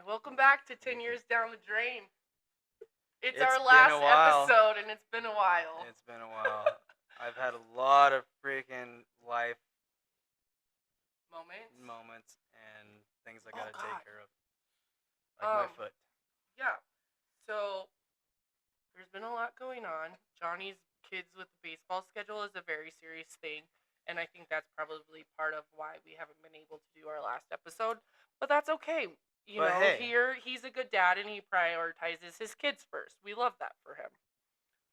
Welcome back to 10 Years Down the Drain. It's It's our been last a while. episode, and it's been a while. It's been a while. I've had a lot of freaking life moments and things I gotta take care of. Like my foot. Yeah. So, there's been a lot going on. Johnny's kids with the baseball schedule is a very serious thing, and I think that's probably part of why we haven't been able to do our last episode. But that's okay. Here he's a good dad and he prioritizes his kids first. We love that for him.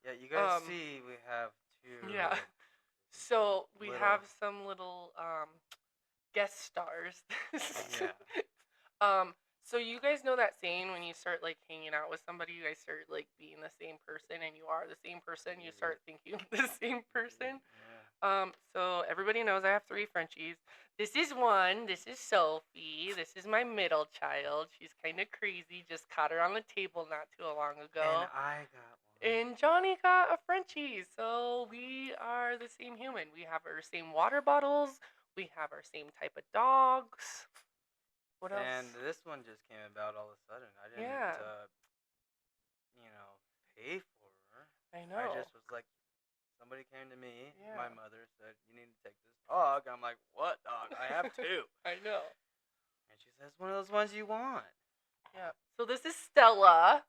Yeah, you guys see we have two. Yeah. So we have some little guest stars. Yeah. So you guys know that saying when you start like hanging out with somebody, you guys start like being the same person, and you are the same person. You start thinking the same person. Yeah. So everybody knows I have 3 Frenchies. This is one. This is Sophie. This is my middle child. She's kind of crazy. Just caught her on the table not too long ago. And I got one. And Johnny got a Frenchie. So we are the same human. We have our same water bottles. We have our same type of dogs. What else? And this one just came about all of a sudden. I didn't, pay for her. I know. I just was like, somebody came to me, my mother said, you need to take this dog. I'm like, what dog? I have 2. I know. And she says, one of those ones you want. Yeah. So this is Stella.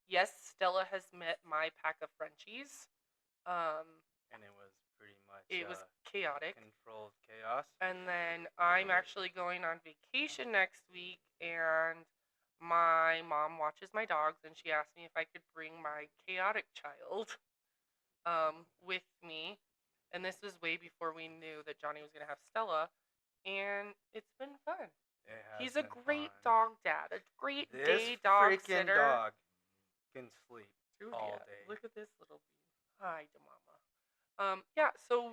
Yes, Stella has met my pack of Frenchies. And it was pretty much... It was chaotic. Controlled chaos. And then I'm actually going on vacation next week, and my mom watches my dogs, and she asked me if I could bring my chaotic child with me. And this was way before we knew that Johnny was going to have Stella, and it's been fun. He's a great dog dad, a great day dog sitter. This freaking dog can sleep all day. Look at this little bean. Hi, to mama. So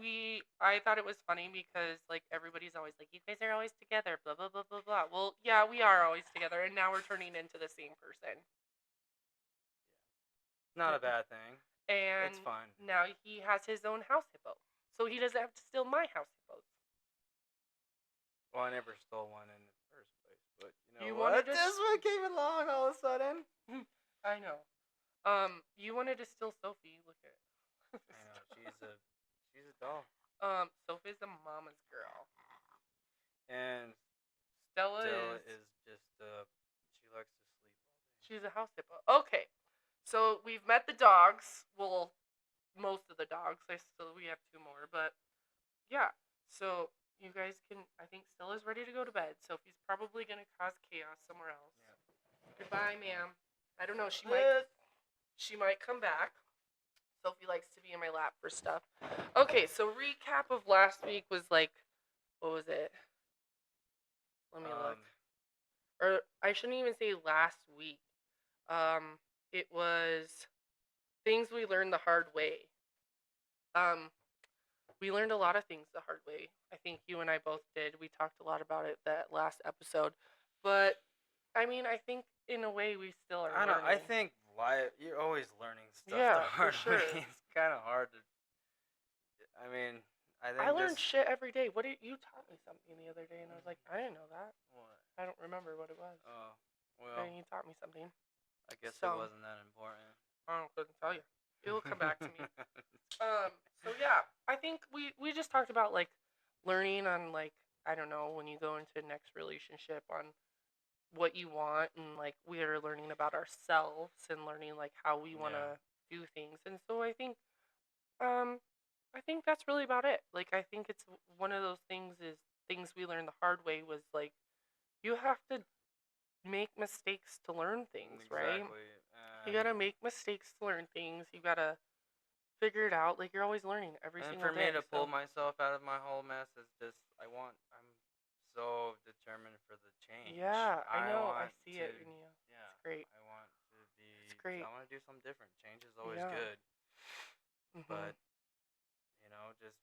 I thought it was funny because, like, everybody's always like, you guys are always together, blah, blah, blah, blah, blah. Well, yeah, we are always together, and now we're turning into the same person. Not a bad thing. And it's fun. Now he has his own house hippo, so he doesn't have to steal my house hippos. Well, I never stole one in the first place, but you know what? This one came along all of a sudden. I know. You wanted to steal Sophie. Look at I know, she's a doll. Sophie's a mama's girl. And Stella is just she likes to sleep all day. She's a house hippo. Okay. So we've met the dogs. Well, most of the dogs. We have 2 more, but yeah. So you guys can. I think Stella's ready to go to bed. Sophie's probably gonna cause chaos somewhere else. Yeah. Goodbye, ma'am. I don't know. She might come back. Sophie likes to be in my lap for stuff. Okay, so recap of last week was like, what was it? Let me look. Or I shouldn't even say last week. It was things we learned the hard way. We learned a lot of things the hard way. I think you and I both did. We talked a lot about it that last episode. But, I mean, I think in a way we still are learning. I think you're always learning stuff the hard for sure. way. It's kind of hard to... I mean, I think I learn shit every day. You taught me something the other day, and I was like, I didn't know that. What? I don't remember what it was. Oh, well. And you taught me something. I guess it wasn't that important. I couldn't tell you. It'll come back to me. So yeah, I think we just talked about like learning on like, I don't know, when you go into the next relationship on what you want, and like we are learning about ourselves and learning like how we want to do things. And so I think that's really about it. Like I think it's one of those things we learned the hard way was like you have to make mistakes to learn things, right? You gotta make mistakes to learn things. You gotta figure it out. Like you're always learning every single day. And for me to pull myself out of my whole mess is just I'm so determined for the change. Yeah, I know. I see it in you. Yeah, it's great. I want to be. It's great. I want to do something different. Change is always good. Mm-hmm. But just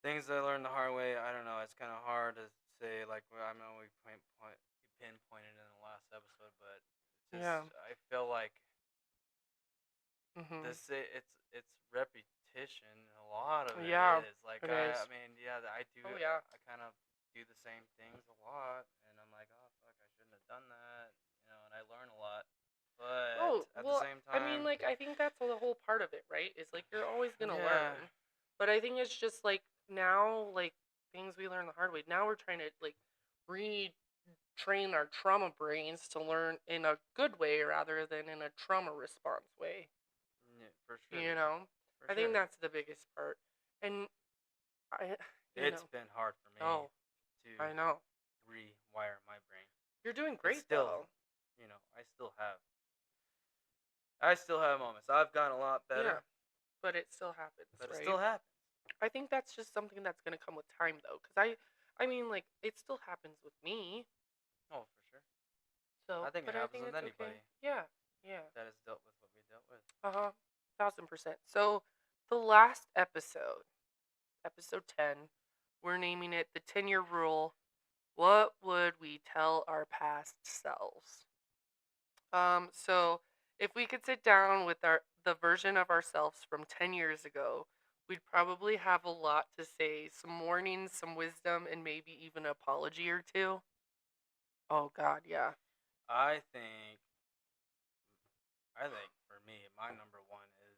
things I learned the hard way. I don't know. It's kind of hard to say. Like I know we pinpointed in the last episode, but I feel like it's repetition. A lot of it is like I mean, I do. I kind of do the same things a lot, and like, oh fuck, I shouldn't have done that, and I learn a lot. But Oh, at the well, same I mean, time, like, I think that's the whole part of it, right? Is like you're always gonna yeah, learn, but I think it's just like now, like things we learn the hard way. Now we're trying to like retrain our trauma brains to learn in a good way rather than in a trauma response way. yeah, for sure, You know, for I think sure. that's the biggest part, and I, you It's know, been hard for me oh, to I know rewire my brain. you're doing It's great still, though. I still have moments. I've gotten a lot Yeah, better, but it still happens, but it right? still happens. I think that's just something that's gonna come with time, though, because I mean, like it still happens with me. Oh, for sure. I So, think it but I happens think with it's okay. anybody Yeah, yeah. that has dealt with what we dealt with. 1,000%. So, the last episode, episode 10, we're naming it the 10-year rule. What would we tell our past selves? So if we could sit down with the version of ourselves from 10 years ago, we'd probably have a lot to say, some warnings, some wisdom, and maybe even an apology or two. Oh God, yeah. I think, I think for me, my number one is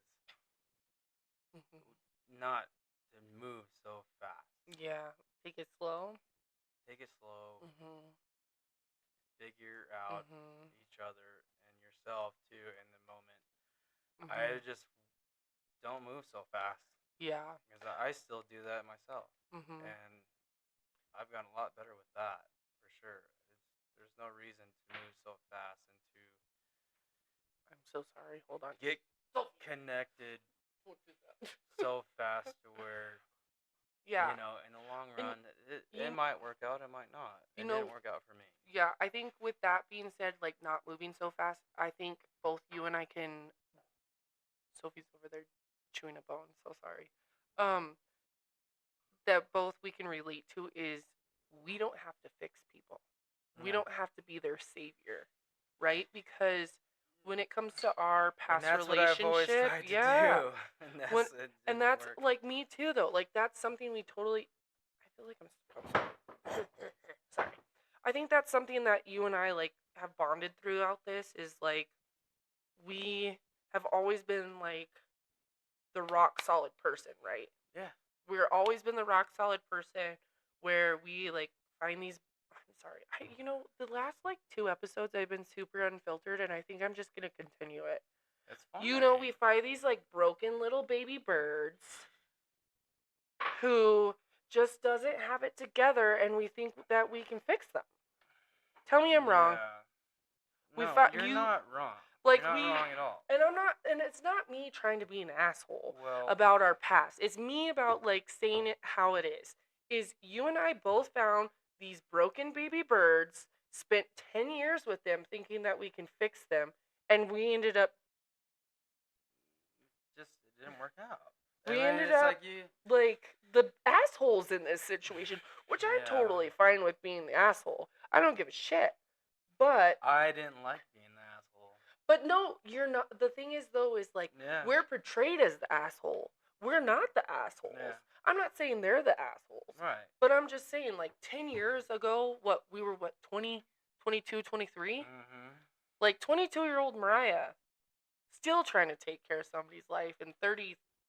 Hmm. not to move so fast. Yeah. Take it slow. Take it slow. Mhm. Figure out Mhm. each other and yourself too in the moment. I Mhm. just don't move so fast Yeah. because I still do that myself, Mhm. and I've gotten a lot better with that for sure. There's no reason to move so fast and to I'm so sorry. Hold on. get Sophie, connected don't do that. so fast to where Yeah. in the long And run it you might work out, it might not. you It know didn't work out for me. yeah, I think with that being said, like not moving so fast, I think both you and I can. Sophie's over there chewing a bone. So sorry. Um, that both we can relate to is we don't have to fix people. We No. don't have to be their savior, right? Because when it comes to our And past that's what I've always relationship, tried to yeah, do. And when it and didn't that's work. like me too, though. Like that's something we totally. I feel like I'm sorry. Sorry. I think that's something that you and I like have bonded throughout this is like we have always been like the rock solid person, right? Yeah. We're always been the rock solid person where we like find these. I'm sorry. The last like 2 episodes I've been super unfiltered, and I think I'm just gonna continue it. It's fine. We find these like broken little baby birds who just doesn't have it together, and we think that we can fix them. Tell me I'm wrong. Yeah. We No, find you're you not wrong. like You're not we wrong at all. and I'm not and it's not me trying to be an asshole Well, about our past. It's me about like saying it how it is you and I both found these broken baby birds, spent 10 years with them thinking that we can fix them, and just it didn't work out. I we mean, ended it's up like you. like the assholes in this situation, which I'm Yeah. totally fine with being the asshole. I don't give a shit. But I didn't like being the asshole. But no, you're not. The thing is, though, is like Yeah. we're portrayed as the asshole. We're not the assholes. Yeah. I'm not saying they're the assholes. Right. But I'm just saying, like 10 years ago, we were 20, 22, 23? Mm-hmm. Like 22-year-old Mariah, still trying to take care of somebody's life, and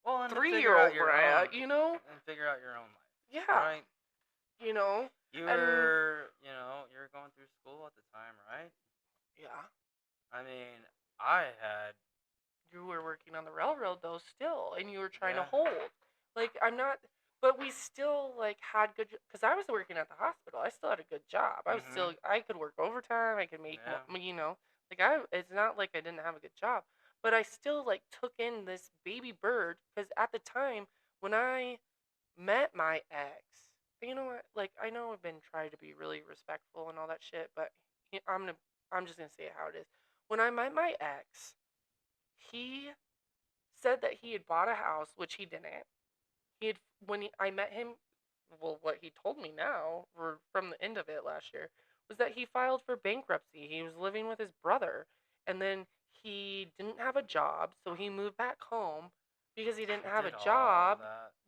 Well, and to 33-year figure out old your Mariah, own, and figure out your own life. Yeah. Right. You know? You And were, you were going through school at the time, right? yeah. I mean, I had. You were working on the railroad though still, and you were trying to Yeah. hold. Like I'm not, but we still like had good because I was working at the hospital. I still had a good job. I could work overtime. I could make Yeah. like it's not like I didn't have a good job, but I still like took in this baby bird because at the time when I met my ex, you know what? Like I know I've been trying to be really respectful and all that shit, but I'm just gonna say it how it is. When I met my ex, he said that he had bought a house, which he didn't. He had I met him. Well, what he told me now, or from the end of it last year, was that he filed for bankruptcy. He was living with his brother, and then he didn't have a job, so he moved back home because he didn't have a job.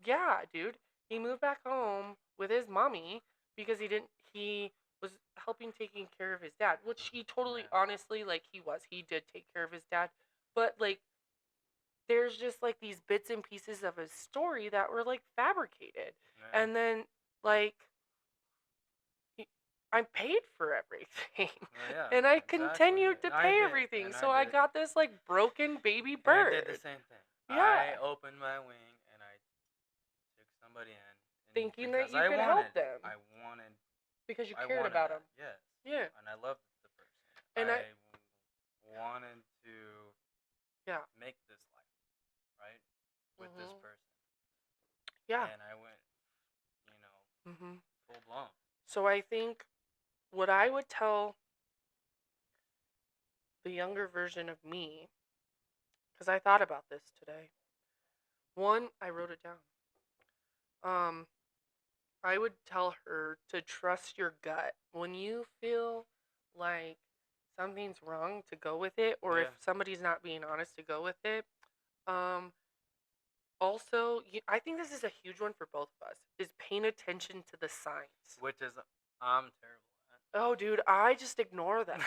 Yeah, dude, he moved back home with his mommy because he didn't. He was helping taking care of his dad, which he totally, honestly, like, he did take care of his dad, but, like, there's just, like, these bits and pieces of his story that were, like, fabricated. Yeah. And then, like, I'm paid for everything. Yeah, And I exactly. continued to And pay everything. So I got this, like, broken baby bird. And I did the same thing. Yeah. I opened my wing and I took somebody in. Thinking that Because you could help them. I wanted. Because you I cared wanted about that. them. Yes. Yeah. And I loved the person. And I wanted to make this life, right? With this person. Yeah. And I went, full blown. So I think what I would tell the younger version of me, because I thought about this today. One, I wrote it down. I would tell her to trust your gut. When you feel like something's wrong, to go with it, or if somebody's not being honest, to go with it. Also, I think this is a huge one for both of us, is paying attention to the signs. Which is, I'm terrible at. Oh, dude, I just ignore them.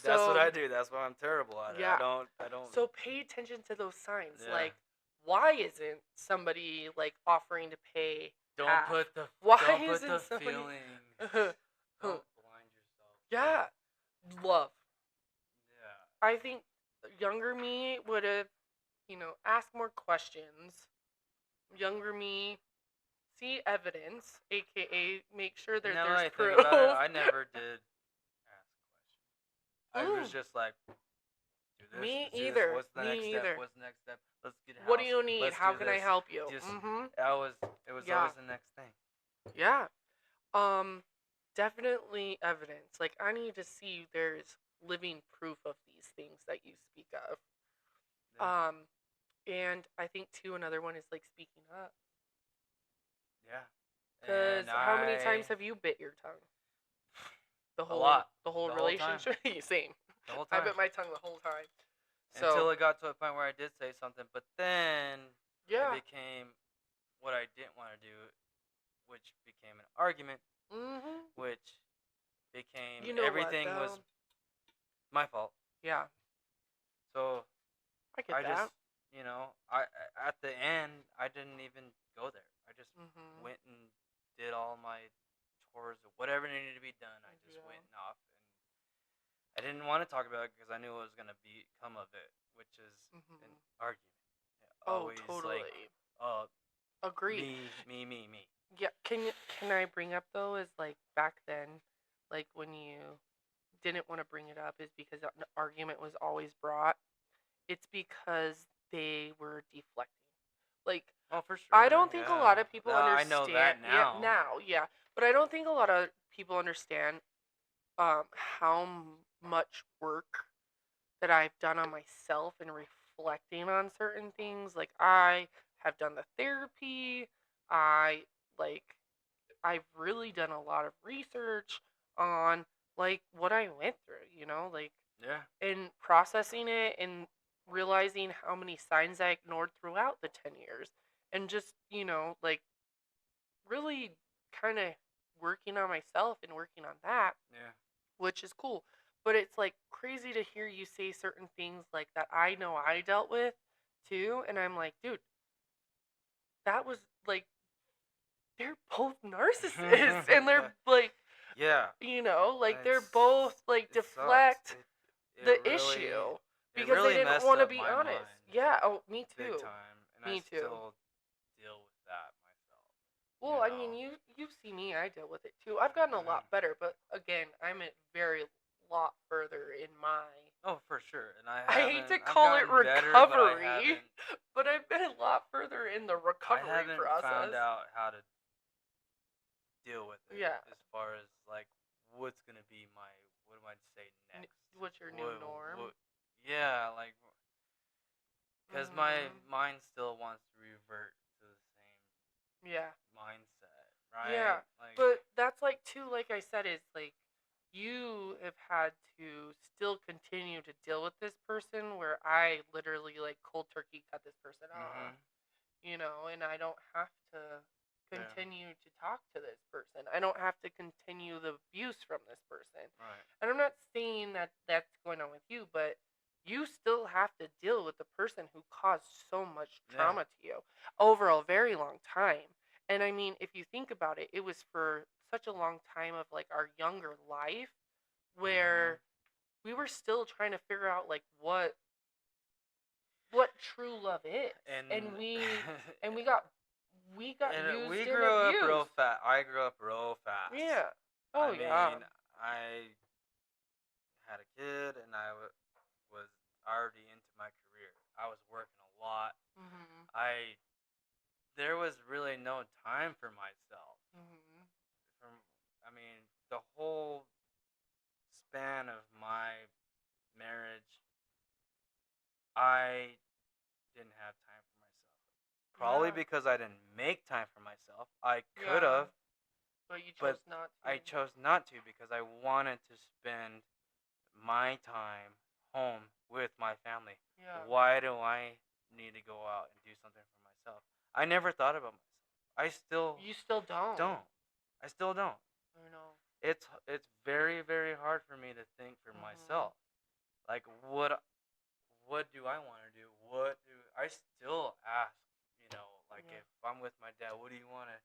That's what I do. That's why I'm terrible at it. Yeah. I don't. So pay attention to those signs. Yeah. Like, why isn't somebody, like, offering to pay Don't half? put the somebody... feelings. Don't blind yourself. Yeah. Love. Yeah. I think younger me would have, asked more questions. Younger me, see evidence, aka make sure that there's proof. Think about it, I never did ask questions. I was just like, do this. Me do either. This. What's the next either. step? What's the next step? Let's get a house. What do you need? Let's How do can this. I help you? Just, It was always the next thing. Yeah. Definitely evidence. Like, I need to see there's living proof of these things that you speak of. Yeah. And I think too, another one is, like, speaking up. Yeah. Because how many times have you bit your tongue? A lot. The whole relationship? Same. The whole time. I bit my tongue the whole time. Until it got to a point where I did say something, but then it became what I didn't want to do, which became an argument, which became everything was my fault. Yeah. So I get that. just, I at the end, I didn't even go there. I just went and did all my chores or whatever needed to be done. I just went off, and I didn't want to talk about it because I knew what was going to become of it, which is an argument. Always, totally. Like, agreed. Me. Yeah. Can I bring up, though, is, like, back then, like, when you didn't want to bring it up, is because an argument was always brought. It's because they were deflecting. Like, oh, for sure. I don't think a lot of people understand. I know that now. Yeah, now, yeah. But I don't think a lot of people understand how much work that I've done on myself and reflecting on certain things. Like, I have done the therapy. I've really done a lot of research on, like, what I went through, like, and processing it and realizing how many signs I ignored throughout the 10 years, and just, like, really kind of working on myself and working on that, which is cool. But it's, like, crazy to hear you say certain things like that I know I dealt with too, and I'm like, dude, that was, like, they're both narcissists, and they're, like, like, they're both, like, deflect the issue because really they didn't want to be honest. Mind. Yeah, oh, me too. Big time. And me I too. Still deal with that myself. Well, I mean, you see me, I deal with it too. I've gotten a lot better, but again, I'm a very lot further in my... Oh, for sure. And I hate to call it recovery, but I've been a lot further in the recovery process. I haven't found out how to deal with it. Yeah. As far as, like, what's going to be my, what am I say next? What's your new norm? Yeah, like, because my mind still wants to revert to the same mindset, right? Yeah, like, but that's, like, too, like I said, is, like, you have had to still continue to deal with this person, where I literally, like, cold turkey cut this person off, and I don't have to continue to talk to this person. I don't have to continue the abuse from this person. Right. And I'm not saying that that's going on with you, but you still have to deal with the person who caused so much trauma to you over a very long time. And I mean, if you think about it, it was for such a long time of like our younger life where we were still trying to figure out like what true love is. And we got used we and grew up abused. real fast. I grew up real fast. Yeah. I mean, I had a kid and was already into my career. I was working a lot. There was really no time for myself. I mean, the whole span of my marriage, I didn't have time for myself. Probably because I didn't make time for myself. I could have, but you chose not to. I chose not to because I wanted to spend my time home with my family. Yeah. Why do I need to go out and do something for myself? I never thought about myself. You still don't. I still don't. I know. It's very, very hard for me to think for myself. Like what do I want to do? I still ask, like if I'm with my dad, what do you want to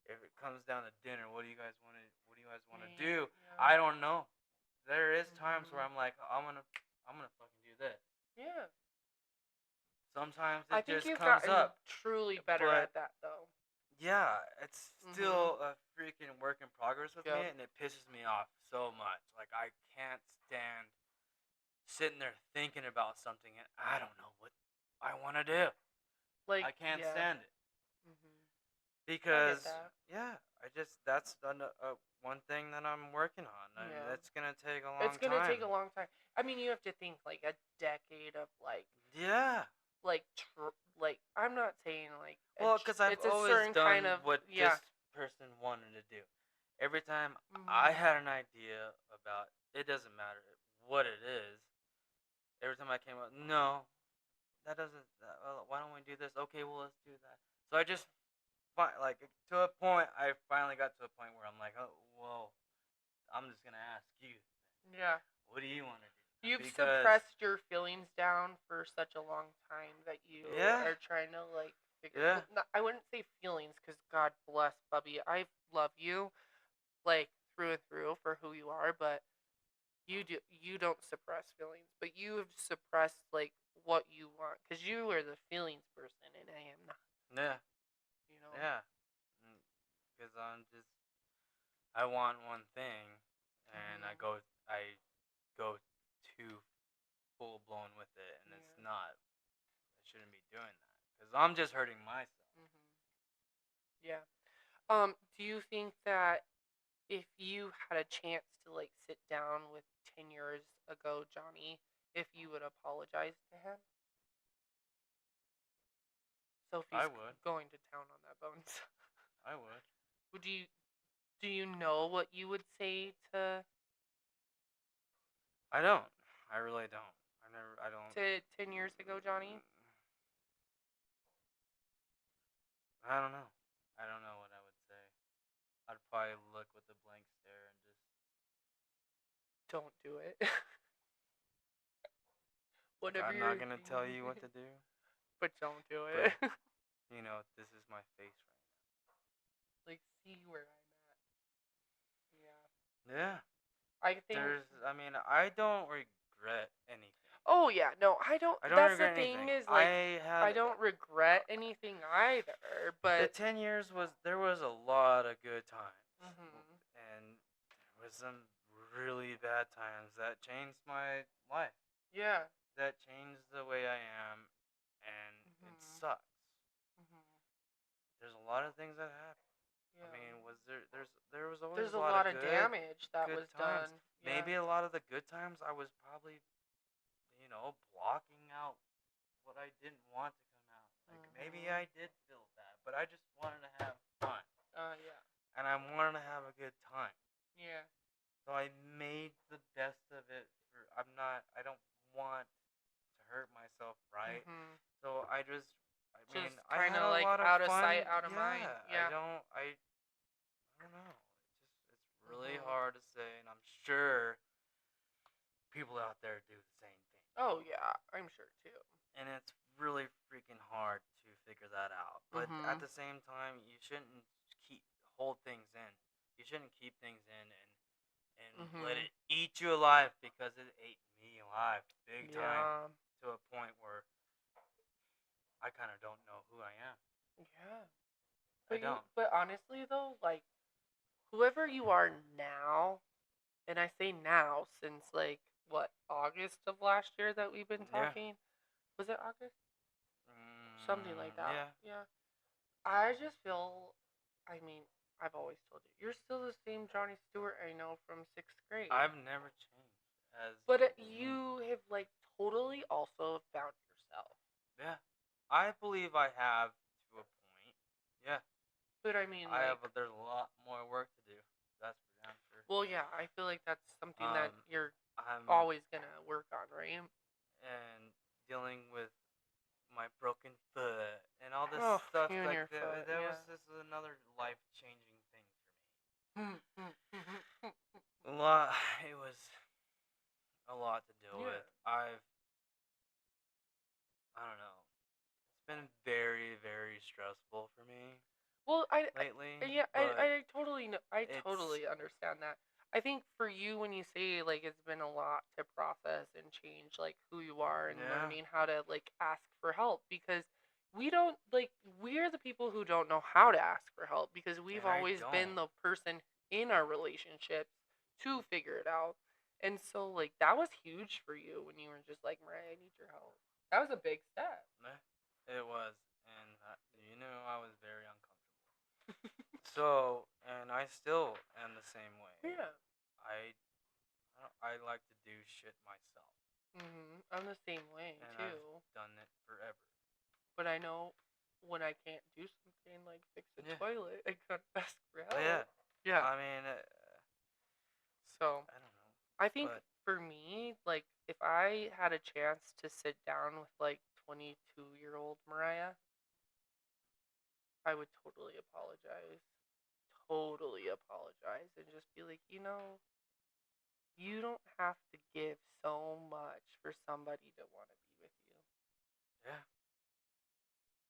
if it comes down to dinner, what do you guys want to do? Yeah. I don't know. There is times where I'm like, I'm going to fucking do this. Yeah. Sometimes I it think just you've comes gotten up. truly better at that though. Yeah, it's still a freaking work in progress with me, and it pisses me off so much. Like I can't stand sitting there thinking about something and I don't know what I want to do. Like I can't stand it. Because that's one thing that I'm working on, and it's gonna take a long time. It's gonna take a long time. I mean, you have to think like a decade of like like I'm not saying like because I've always done what this person wanted to do. Every time I had an idea about it, doesn't matter what it is. Every time I came up, no, that doesn't. Why don't we do this? Okay, well let's do that. So I just like to a point. I finally got to a point where I'm like, oh, well, I'm just gonna ask you. Yeah. What do you want to do? You've suppressed your feelings down for such a long time that you are trying to like figure. I wouldn't say feelings because God bless Bubby. I love you, like through and through for who you are, but you don't suppress feelings, but you have suppressed like what you want because you are the feelings person and I am not. Yeah. Yeah. Because I want one thing, and I go too full blown with it, and it's not. I shouldn't be doing that because I'm just hurting myself. Yeah. Do you think that if you had a chance to like sit down with 10 years ago Johnny, if you would apologize to him? Sophie's going to town on that bones. I would. Do you know what you would say to? I don't. I really don't. I don't. To 10 years ago, Johnny? I don't know. I don't know what I would say. I'd probably look with a blank stare and just. Don't do it. Whatever I'm not gonna tell you what to do. But don't do it. But, this is my face right now. Like, see where I'm at. Yeah. Yeah. I think. I don't regret anything. Oh yeah, no, I don't. That's the thing is like I don't regret anything either. But the 10 years there was a lot of good times, and there was some really bad times that changed my life. Yeah. That changed the way I am, and it sucks. There's a lot of things that happened. Yeah. I mean, there was always a lot of damage that was times. done. Yeah. Maybe a lot of the good times I was probably blocking out what I didn't want to come out. Like maybe I did feel bad, but I just wanted to have fun. Yeah. And I wanted to have a good time. Yeah. So I made the best of it. I don't want to hurt myself, right? So I I mean, Just I kind had of a like lot of out of fun. sight, out of mind. Yeah, Yeah. I don't know. It's really hard to say, and I'm sure people out there do the same thing. Oh yeah, I'm sure too. And it's really freaking hard to figure that out. But at the same time, you shouldn't keep hold things in. You shouldn't keep things in and let it eat you alive, because it ate me alive big time, Yeah. to a point where I kind of don't know who I am. Yeah. I But don't. but honestly though, like whoever you are now, and I say now since like what, August of last year that we've been Yeah. talking. Was it August? Something like that. Yeah. Yeah. I just feel, I mean, I've always told you, you're still the same Johnny Stewart I know from 6th grade. I've never changed. But you have like totally also found yourself. Yeah. I believe I have, to a point. Yeah. But I mean, I like, have. There's a lot more work to do. That's for damn sure. well, yeah, I feel like that's something that you're I'm always gonna work on, right? and dealing with my broken foot and all this Oh, stuff you and like your that. foot, That was yeah. just another life changing thing for me. Yeah. A lot. It was a lot to deal with. I don't know. It's been very, very stressful for me Well, lately, yeah, but I totally know, I it's totally understand that. I think for you, when you say like it's been a lot to process and change, like who you are and yeah, learning how to like ask for help, because we don't like we're the people who don't know how to ask for help because we've and I always been don't. the person in our relationships to figure it out. And so like that was huge for you when you were just like, Mariah, I need your help. That was a big step. It was, and you know I was very uncomfortable. So, and I still am the same way. Yeah. I I like to do shit myself, I'm the same way and I've too. done it forever. But I know when I can't do something like fix a Yeah. toilet, I gotta ask for help. Yeah. Yeah. I mean, So I don't know, I think but for me, like if I had a chance to sit down with like 22-year-old Mariah, I would totally apologize. Totally apologize and just be like, you don't have to give so much for somebody to want to be with you. yeah,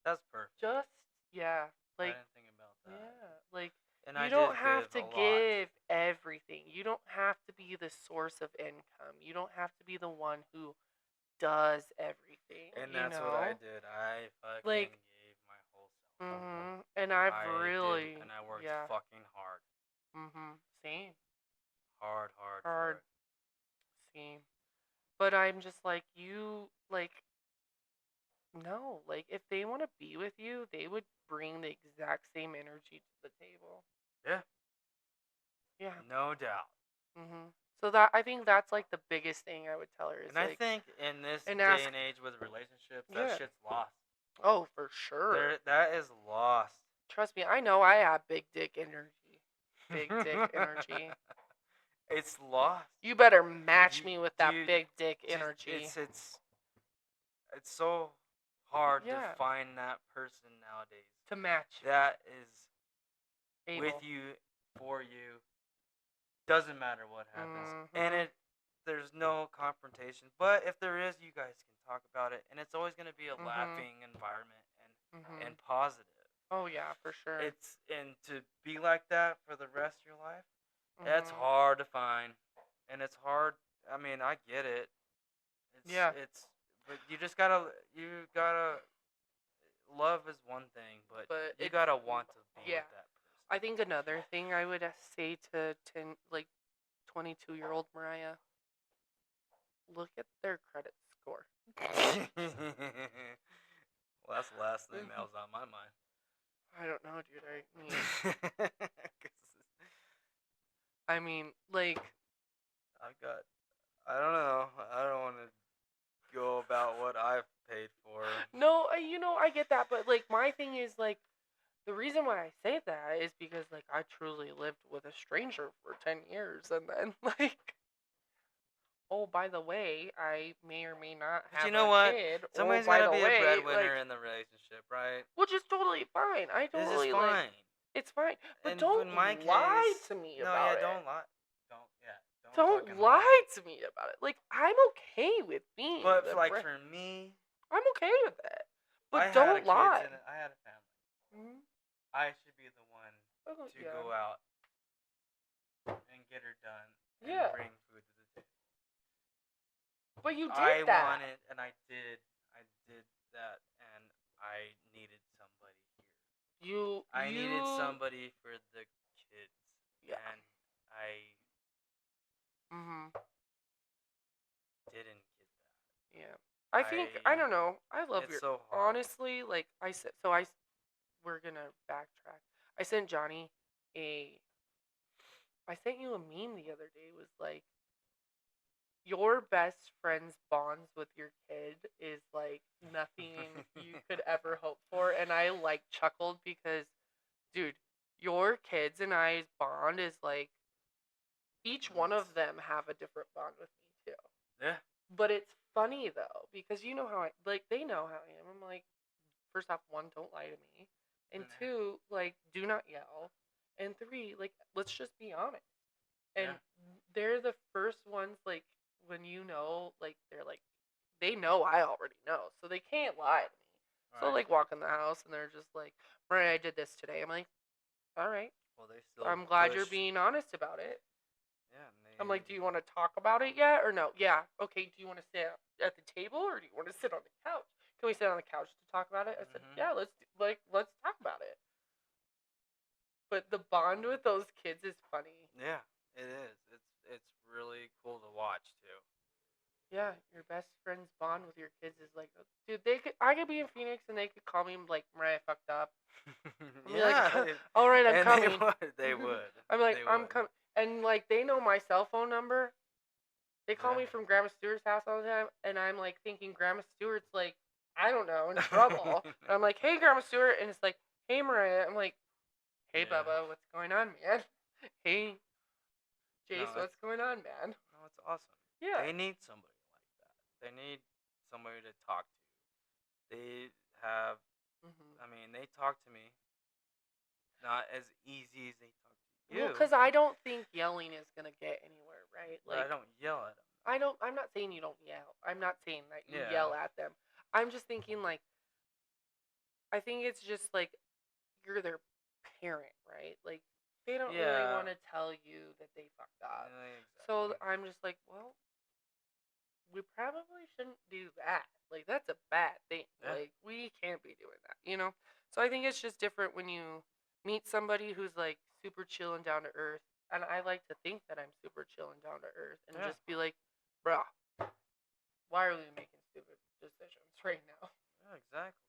that's perfect. Just, yeah, I like, didn't think about that, yeah, like, and I you did don't have give to a lot. give everything. You don't have to be the source of income. You don't have to be the one who does everything, And that's what I did. I fucking Like, gave my whole self. and I've I did, really, and I worked yeah, fucking hard. same, Hard for hard, it. same. But I'm just like, like, no, like, if they want to be with you, they would bring the exact same energy to the table. Yeah, Yeah. no doubt. So that I think that's like the biggest thing I would tell her is And I like, think in this and day ask, and age with relationships, that yeah. shit's lost. Oh, for sure. That is lost. Trust me, I know I have big dick energy. Big dick energy. It's lost. You better match me with that Dude, big dick energy. it's so hard to Yeah. find that person nowadays To match you. that is Able. with you, for you. Doesn't matter what happens, and there's no confrontation. But if there is, you guys can talk about it, and it's always going to be a laughing environment and positive. Oh yeah, for sure. And to be like that for the rest of your life, that's hard to find, and it's hard. I mean, I get it. But you gotta love is one thing, but you gotta want to be with that person. I think another thing I would say to like 22-year-old Mariah, look at their credit score. Well, that's the last thing that was on my mind. I don't know, dude. I mean, like, I don't know. I don't want to go about what I've paid for. no, I get that, but like, my thing is like, the reason why I say that is because like I truly lived with a stranger for 10 years, and then like, oh, by the way, I may or may not But you have know a what? kid. Oh, Somebody's by gotta the be a way, breadwinner in the relationship, right? which is totally fine. I This is totally fine. it's fine. But And in don't my lie case, to me no, about yeah, it. don't fucking Don't lie. lie to me about it. Like, I'm okay with being But the for me, I'm okay with it. I But had a don't kids lie. and I had a family. Mm-hmm. I should be the one Oh, to yeah. go out and get her done and Yeah. bring food to the table. But you did I that. wanted, and I did that, and I needed somebody here. I needed somebody for the kids, Yeah. and I Mm-hmm. didn't get that. Yeah. I think I don't know. I love It's your so hard. honestly. Like I said, we're gonna backtrack. I sent Johnny a. I sent you a meme the other day. It was like your best friend's bonds with your kid is like nothing you could ever hope for, and I like chuckled because, dude, your kids and I's bond is like each one of them have a different bond with me too. Yeah. But it's funny though because you know how I like they know how I am. I'm like, first off, one, don't lie to me, and two, like, do not yell, and three, like, let's just be honest. And they're the first ones, like, when you know, like, they're like, they know I already know, so they can't lie to me. Right. So like walk in the house and they're just like, right, I did this today. I'm like, all right. Well, they still. I'm glad you're being honest about it. Yeah. I'm like, do you want to talk about it yet or no? Yeah. Okay. Do you want to sit at the table or do you want to sit on the couch? Can we sit on the couch to talk about it? I said, yeah. Let's talk about it. But the bond with those kids is funny. Yeah, it is. It's really cool to watch too. Yeah, your best friend's bond with your kids is like, dude, I could be in Phoenix and they could call me like, Mariah fucked up. Yeah. Like, all right, I'm coming. They would. I'm like, I'm coming, and like they know my cell phone number. They call me from Grandma Stewart's house all the time, and I'm like thinking Grandma Stewart's like, I don't know, in trouble. And I'm like, hey, Grandma Stewart, and it's like, hey, Mariah. I'm like, hey, Bubba, what's going on, man? Hey, Jace, what's going on, man? No, it's awesome. Yeah. They need somebody like that. They need somebody to talk to. They have, I mean, they talk to me not as easy as they talk to you. Well, because I don't think yelling is going to get anywhere, right? Like, I don't yell at them. I'm not saying you don't yell. I'm not saying that you yell at them. I'm just thinking, like, I think it's just, like, you're their parent, right? Like, they don't really want to tell you that they fucked up. Exactly. So I'm just like, well, we probably shouldn't do that. Like, that's a bad thing. Yeah. Like, we can't be doing that, you know? So I think it's just different when you meet somebody who's, like, super chill and down to earth. And I like to think that I'm super chill and down to earth. And just be like, bruh, why are we making stupid decisions right now? Yeah, exactly.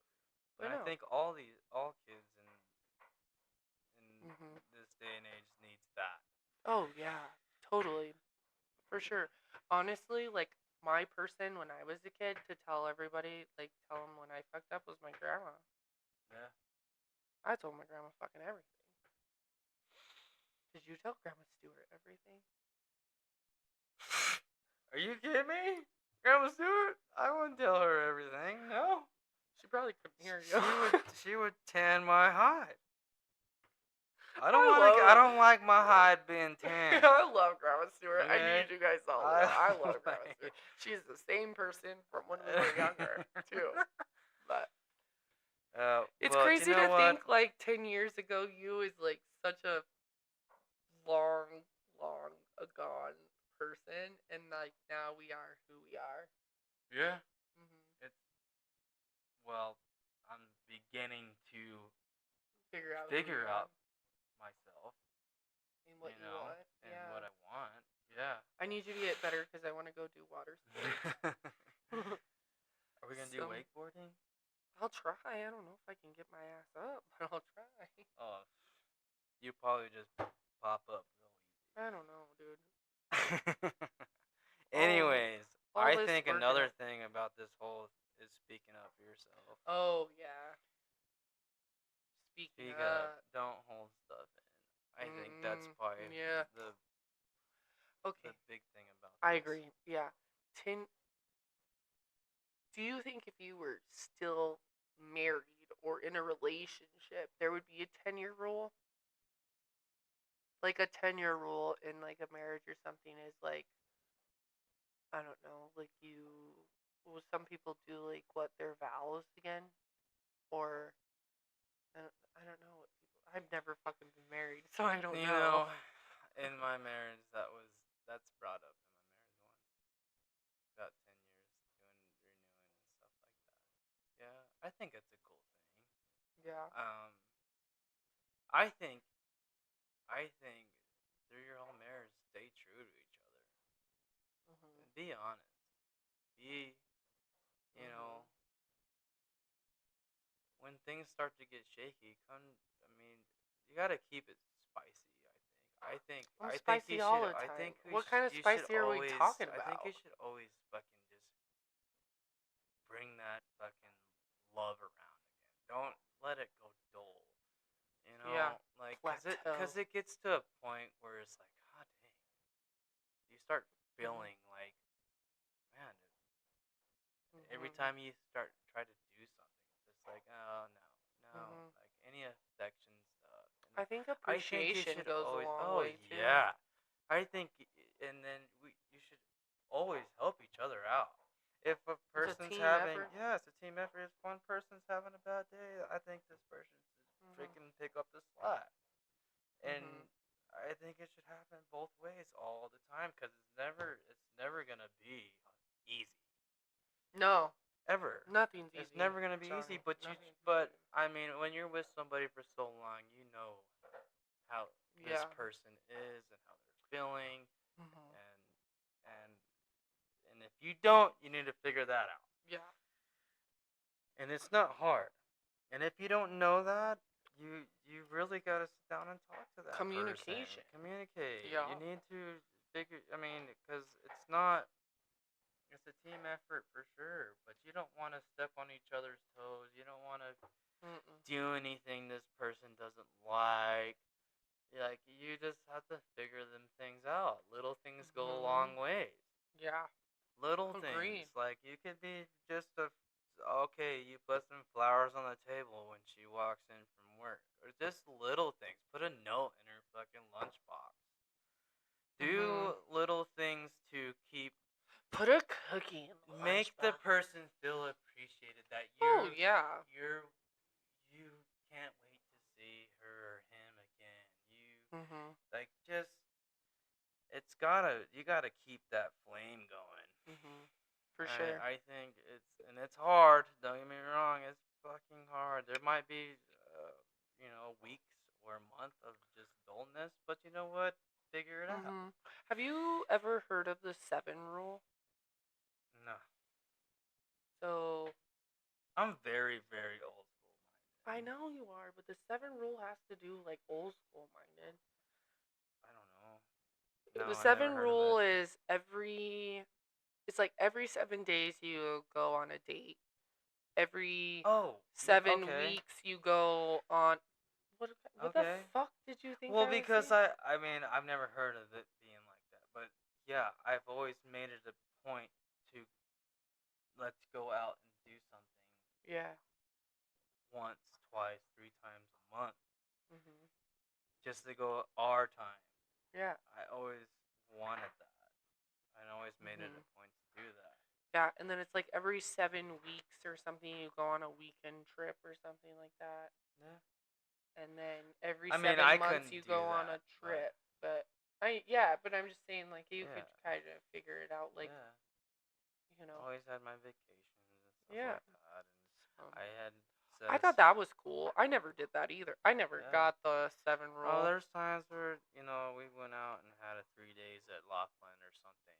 But I think all kids in this day and age needs that. Oh, yeah. Totally. For sure. Honestly, like, my person when I was a kid to tell everybody, like, tell them when I fucked up was my grandma. Yeah. I told my grandma fucking everything. Did you tell Grandma Stewart everything? Are you kidding me? Grandma Stewart? I wouldn't tell her everything, no. She probably couldn't hear you. She would tan my hide. I don't like my hide being tan. I love Grandma Stewart. Okay. I need you guys all to know. I love Grandma Stewart. She's the same person from when we were younger, too. But it's crazy to think, like, 10 years ago, you is, like, such a long gone person, and, like, now we are who we are. Yeah. Well, I'm beginning to figure out myself and what you want, and what I want. Yeah. I need you to get better because I want to go do water sports. Are we gonna do wakeboarding? I'll try. I don't know if I can get my ass up, but I'll try. Oh, you probably just pop up real easy. I don't know, dude. Anyways, I think another thing about this whole is speaking up for yourself. Oh, yeah. Speak up. Don't hold stuff in. I think that's probably the the Okay, big thing about I this. agree. Yeah. Ten. Do you think if you were still married or in a relationship, there would be a 10-year rule? Like a 10-year rule in like a marriage or something is like, I don't know, like well, some people do like what their vows again, or I don't know what people. I've never fucking been married, so I don't You know. know, in my marriage, that's brought up in my marriage once. About 10 years doing renewing and stuff like that. Yeah, I think it's a cool thing. Yeah. I think through your whole marriage, stay true to each other. Mhm. And be honest. Be you Mhm. know when things start to get shaky, I mean, you gotta keep it spicy. I'm I think spicy all the time. What kind of you should spicy are we talking you about? should always fucking just bring that fucking love around again. Don't let it go dull. Yeah. Like Plateau. cause it gets to a point where it's like, god dang, you start Mhm. feeling like, man, every Mhm. time you start try to do something, it's just like, oh no, Mhm. like any affection stuff. I think I think you appreciation should goes a always, long oh way too. yeah, I think, and then you should always help each other out. If a It's a person's team having, effort. yeah, it's a team effort. If one person's having a bad day, I think this person should Mhm. freaking pick up the slack. And Mhm. I think it should happen both ways all the time because it's never gonna be easy No, ever. nothing's It's easy, never gonna be easy. Johnny. Nothing's But easy. I mean, when you're with somebody for so long, you know how this Yeah. person is and how they're feeling, Mhm. and and and if you don't, you need to figure that out. Yeah. And it's not hard. And if you don't know that, you really got to sit down and talk to that person. Communication. Communicate. You Yeah. need to figure. I mean, because it's not. It's a team effort for sure, but you don't want to step on each other's toes. You don't want to Mm-mm. do anything this person doesn't like. Like you just have to figure them things out. Little things go a Mhm. long ways. Yeah. Little things Agreed. like you could be just a okay. You put some flowers on the table when she walks in from work, or just little things. Put a note in her fucking lunchbox. Mhm. Do little things to keep Put a cookie in the make the lunchbox. person feel appreciated that Oh yeah. you can't wait to see her or him again. You Mhm. like just you gotta keep that flame going. Mhm. For sure. I think it's hard. Don't get me wrong. It's fucking hard. There might be weeks or a month of just dullness, but you know what? Figure it out. Mhm. Have you ever heard of the 7 rule? No, So I'm very very old school I minded. know you are, but the 7 rule has to do like old school minded. I don't know. The No, I never seven heard of it. rule is it's like every 7 days you go on a date. Every Oh, yeah, 7 weeks you go on. What the okay. fuck did you think Well, I was because saying? I mean I've never heard of it being like that, but yeah, I've always made it a point to let's go out and do something Yeah. once, twice, 3 times a month, Mhm. just to go our time. Yeah. I always wanted that. I always made it a Mhm. point to do that. Yeah, and then it's like every 7 weeks or something you go on a weekend trip or something like that. Yeah. And then every I mean, seven I months couldn't you do go on that, a but trip. But I'm just saying like you could yeah, kind of figure it out like, yeah. you know. Always had my vacations and stuff Yeah. like that, and Um, I had I says, thought that was cool. I never did that either. I never yeah. got the 7 Oh, rule. there's times where we went out and had a 3 days at Laughlin or something,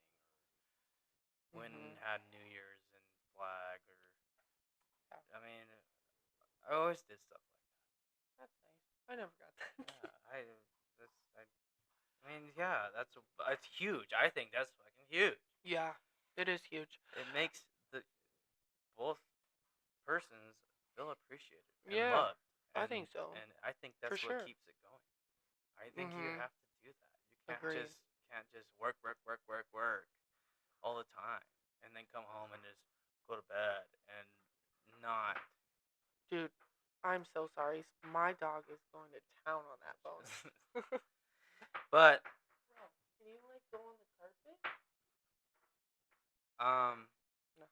or went and Mhm. had New Year's in Flag, or Yeah. I mean, I always did stuff like That's nice. I never got that. that. Yeah, I mean, yeah, it's huge. I think that's fucking huge. Yeah. It is huge. It makes the both persons feel appreciated and Yeah. loved, I think so. and I think For that's what sure. keeps it going. I think you Mhm. have to do that. You can't Agreed. just can't just work all the time, and then come home and just go to bed and not. Dude, I'm so sorry. My dog is going to town on that bone. But Bro, can you like go on the carpet? No.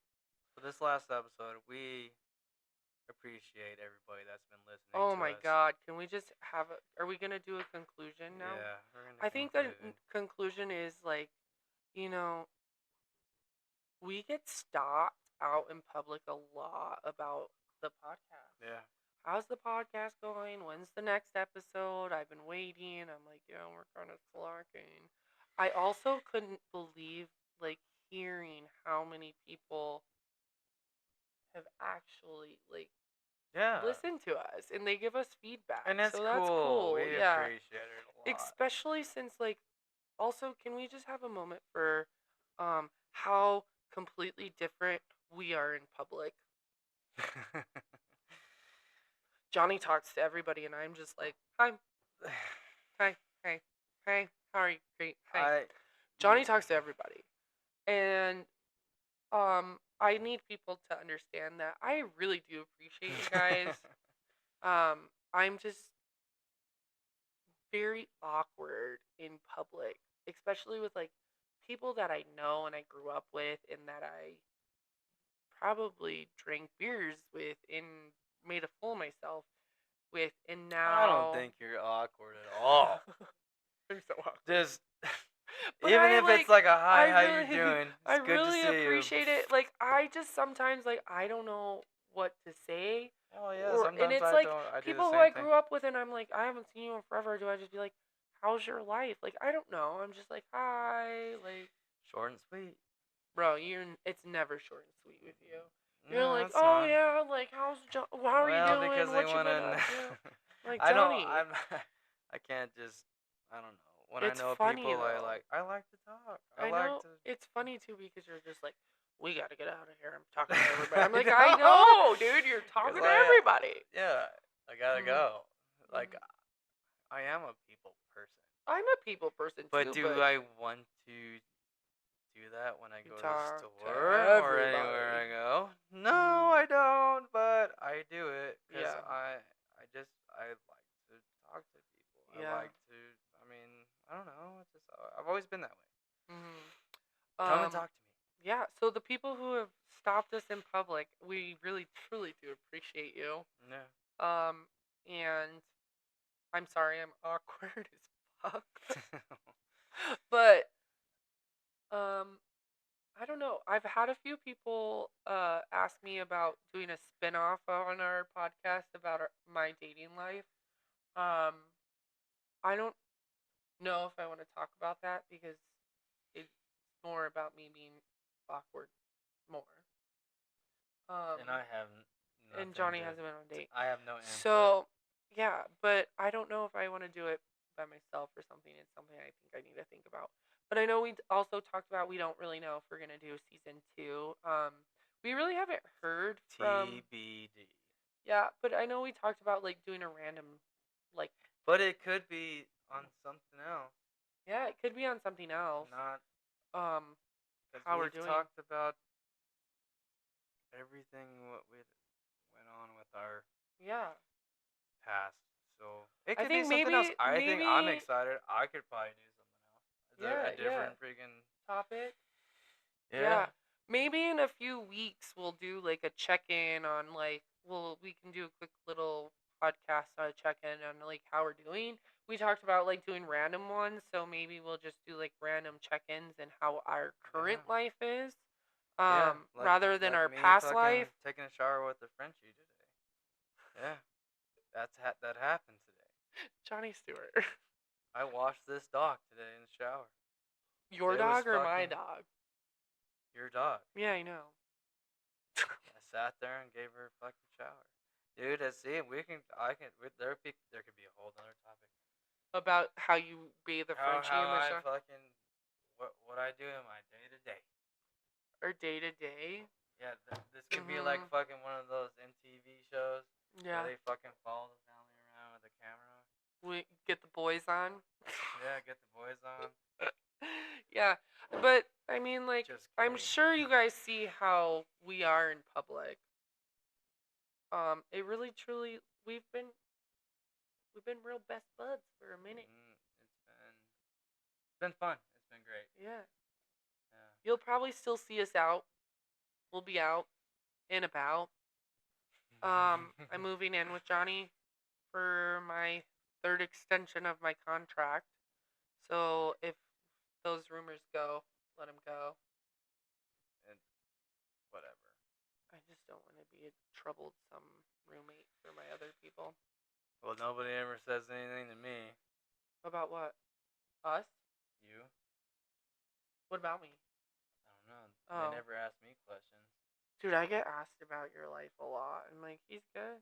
For this last episode, we appreciate everybody that's been listening. Oh to my us. God! Can we just have a? Are we gonna do a conclusion now? Yeah, we're gonna. I think the conclusion is like, you know, we get stopped out in public a lot about the podcast. Yeah. How's the podcast going? When's the next episode? I've been waiting. I'm like, yeah, we're kind of slacking. I also couldn't believe, like, hearing how many people have actually, like, listened to us and they give us feedback. And that's so cool. That's cool. We yeah. appreciate it a lot. Especially since, like, also, can we just have a moment for how completely different we are in public? Johnny talks to everybody, and I'm just like, hi, hi, hey, hey, how are you? Great, hey. Johnny talks to everybody, and I need people to understand that I really do appreciate you guys. I'm just very awkward in public, especially with like people that I know and I grew up with, and that I probably drank beers with and made a fool of myself with, and now I don't think you're awkward at all. I'm so awkward. Just even if it's like a hi, how really, you doing? It's I good really to see appreciate it. Like, I just sometimes like I don't know what to say. Oh yeah, sometimes and it's I like don't. I do people the who same I thing. grew up with, and I'm like, I haven't seen you in forever. Do I just be like, how's your life? Like, I don't know. I'm just like, hi, like, short and sweet. Bro, it's never short and sweet with you. You're No, like, it's oh not. yeah, like how are you doing? Because what they you want been up to. to? Like, I don't. Johnny. I can't just. I don't know. When It's I know funny, people, though. I like to talk. I like know to. it's funny too because you're just like, we gotta get out of here. I'm talking to everybody. I'm like, I know, dude. You're talking to everybody. Yeah, I gotta go. Like, I am a people person. I'm a people person But too. do I want to do that when I go to the talk to store or anywhere I go? No, I don't. But I do it because Yeah. I like to talk to people. Yeah. I like to. I mean, I don't know. It's just I've always been that way. Come and talk to me. Yeah. So the people who have stopped us in public, we really truly do appreciate you. Yeah. And I'm sorry, I'm awkward as fuck. But I don't know. I've had a few people ask me about doing a spin-off on our podcast about my dating life. I don't know if I want to talk about that because it's more about me being awkward more. And I haven't. And Johnny hasn't been on a date. I have no input. So, yeah, but I don't know if I want to do it by myself or something. It's something I think I need to think about. But I know we also talked about we don't really know if we're going to do season 2. We really haven't heard from... TBD. Yeah, but I know we talked about, like, doing a random, like... But it could be on something else. Yeah, it could be on something else. Not... how we're doing. We've talked about everything what went on with our past. So it could be something else. I think I'm excited. I could probably do something else. A different freaking topic. Yeah. Maybe in a few weeks we'll do like a check-in on like we can do a quick little podcast check-in on like how we're doing. We talked about like doing random ones, so maybe we'll just do like random check-ins and how our current life is. Rather than our past life. Taking a shower with the Frenchie today. Yeah. That happened today. Johnny Stewart. I washed this dog today in the shower. Your dog or my dog? Your dog. Yeah, I know. I sat there and gave her a fucking shower. Dude, there could be a whole other topic. About how you bathe the Frenchie in the shower? What I do in my day-to-day. Or day-to-day? Yeah, this could be like fucking one of those MTV shows. Yeah. Where they fucking follow the family around with a camera. We get the boys on. Yeah, get the boys on. Yeah, but I mean, like, Just I'm kidding. sure you guys see how we are in public. It really, truly, we've been real best buds for a minute. It's been fun. It's been great. Yeah. Yeah. You'll probably still see us out. We'll be out and about. I'm moving in with Johnny for my third extension of my contract. So if those rumors go, let them go. And whatever. I just don't want to be a troublesome roommate for my other people. Well, nobody ever says anything to me. About what? Us? You? What about me? I don't know. Oh. They never ask me questions. Dude, I get asked about your life a lot. I'm like, he's good.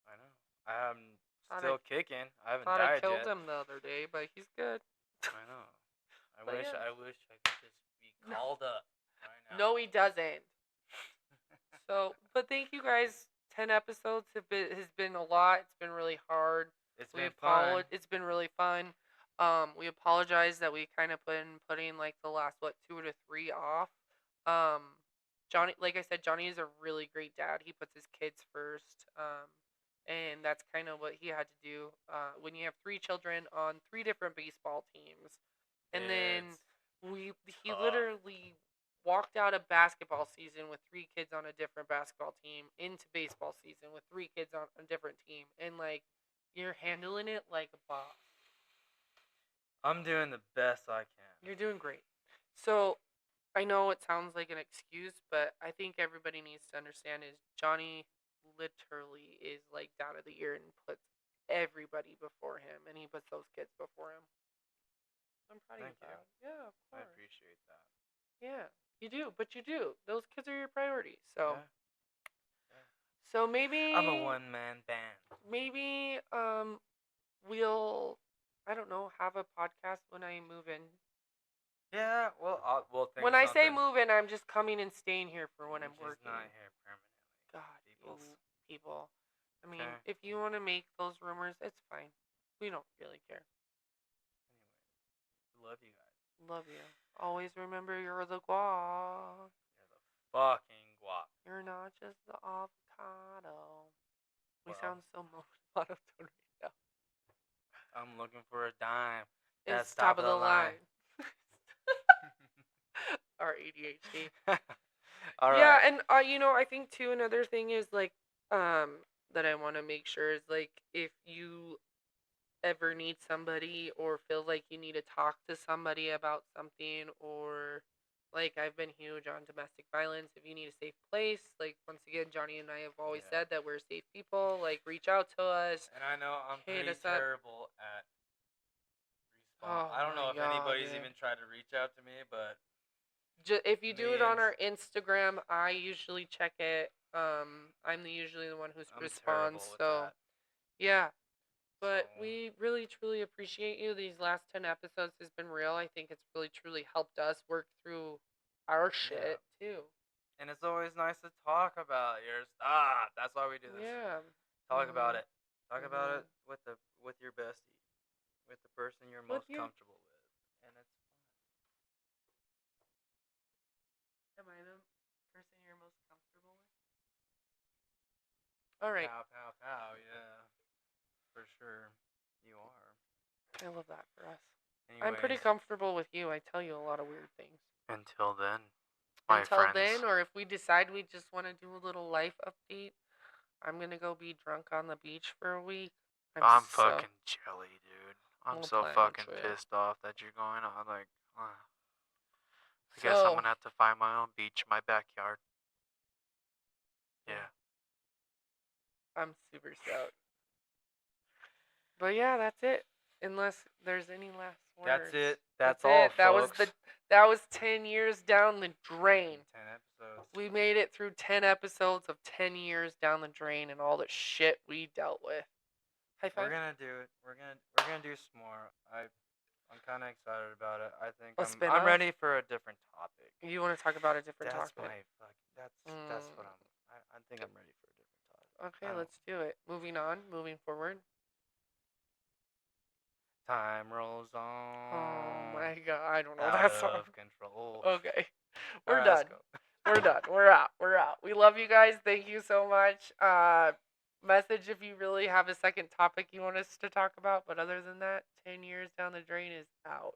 I know. I'm still kicking. I haven't Thought I died killed yet. him the other day, but he's good. I know. I But wish yeah. I could just be called up right now. No, he doesn't. So, but thank you guys. 10 episodes has been a lot. It's been really hard. It's been fun. It's been really fun. We apologize that we kind of putting like the last 2 to 3 off. Johnny, like I said, Johnny is a really great dad. He puts his kids first. And that's kind of what he had to do. When you have 3 children on 3 different baseball teams, and then he literally walked out of basketball season with 3 kids on a different basketball team into baseball season with 3 kids on a different team, and like you're handling it like a boss. I'm doing the best I can. You're doing great. So I know it sounds like an excuse, but I think everybody needs to understand is Johnny literally is like down of the ear and puts everybody before him, and he puts those kids before him. I'm proud of you. Thank you. Yeah, of course. I appreciate that. Yeah, you do, but you do. Those kids are your priority. So, yeah. So maybe I'm a one-man band. Maybe we'll, I don't know, have a podcast when I move in. Yeah, well, we'll think. When I say move in, I'm just coming and staying here for when I'm working. Not here permanently. God, people. I mean, if you want to make those rumors, it's fine. We don't really care. Anyway, love you guys. Love you. Always remember you're the guac. You're the fucking guac. You're not just the avocado. We sound so monotone right now. I'm looking for a dime. That's top of the line. Our ADHD. All right. Yeah, and I think too another thing is like that I want to make sure is like if you ever need somebody or feel like you need to talk to somebody about something, or like I've been huge on domestic violence. If you need a safe place, like once again, Johnny and I have always said that we're safe people. Like reach out to us. And I know I'm pretty terrible at response. I don't know if anybody's even tried to reach out to me, but if you do it on our Instagram, I usually check it. I'm usually the one who responds. So yeah. But we really, truly appreciate you. These last 10 episodes has been real. I think it's really, truly helped us work through our shit, too. And it's always nice to talk about your stuff. That's why we do this. Yeah. Talk about it. Talk about it with your bestie. With the person you're most comfortable with. And it's fun. Am I the person you're most comfortable with? All right. Pow, pow, pow, yeah. For sure. You are. I love that for us. Anyways, I'm pretty comfortable with you. I tell you a lot of weird things. Until then, or if we decide we just want to do a little life update, I'm going to go be drunk on the beach for a week. I'm fucking jelly, dude. I'm so fucking pissed off that you're going on. Like, I guess I'm going to have to find my own beach in my backyard. Yeah. I'm super stoked. But yeah, that's it. Unless there's any last words. That's it. That's all, folks. That was 10 years down the drain. 10 episodes. We made it through 10 episodes of 10 years down the drain and all the shit we dealt with. High five. We're gonna do it. We're gonna do some more. I'm kind of excited about it. I think I'm ready for a different topic. You want to talk about a different topic? That's what I think I'm ready for a different topic. Okay, let's do it. Moving forward. Time rolls Oh on. my god, I don't know Out that song. of control. Okay. All We're right, let's done. go. We're done. We're out. We're out. We love you guys. Thank you so much. Message if you really have a second topic you want us to talk about. But other than that, 10 years down the drain is out.